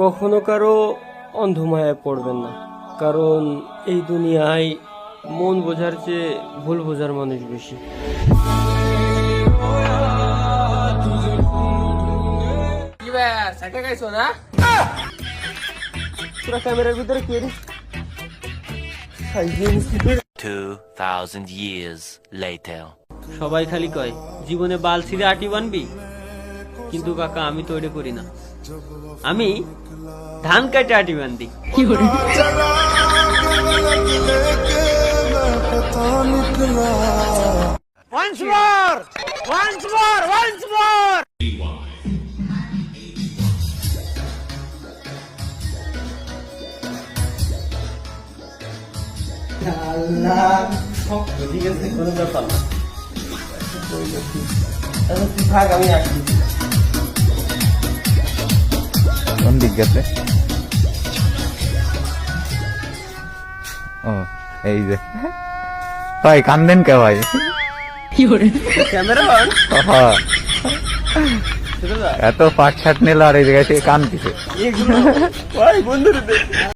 কখনো কারো অন্ধমায়ায় পড়বেন না, কারণ এই দুনিয়ায় মন বোঝার চেয়ে ভুল বোঝার মানুষ বেশি। কি ভাই সাইকেল গাইছো না? পুরো ক্যামেরার ভিতরে কে রে? 2000 years later. সবাই খালি কয় জীবনে বাল ছিঁড়ে আটি বানবি, কিন্তু কাকা আমি তো এটা করি না, আমি ধান কাটে আটি বান্ধি। Once more! Once more! Once more! আল্লাহ সব ঠিক আছে, কোনো ব্যাপার না। তুই থাক, আমি আসি। কোন দিক গেছে? ও এই যে ভাই কান্দেন কে ভাই? ক্যামেরা এত পাট ছাট নিল আর এই জায়গায় কান দিছে বন্ধুরে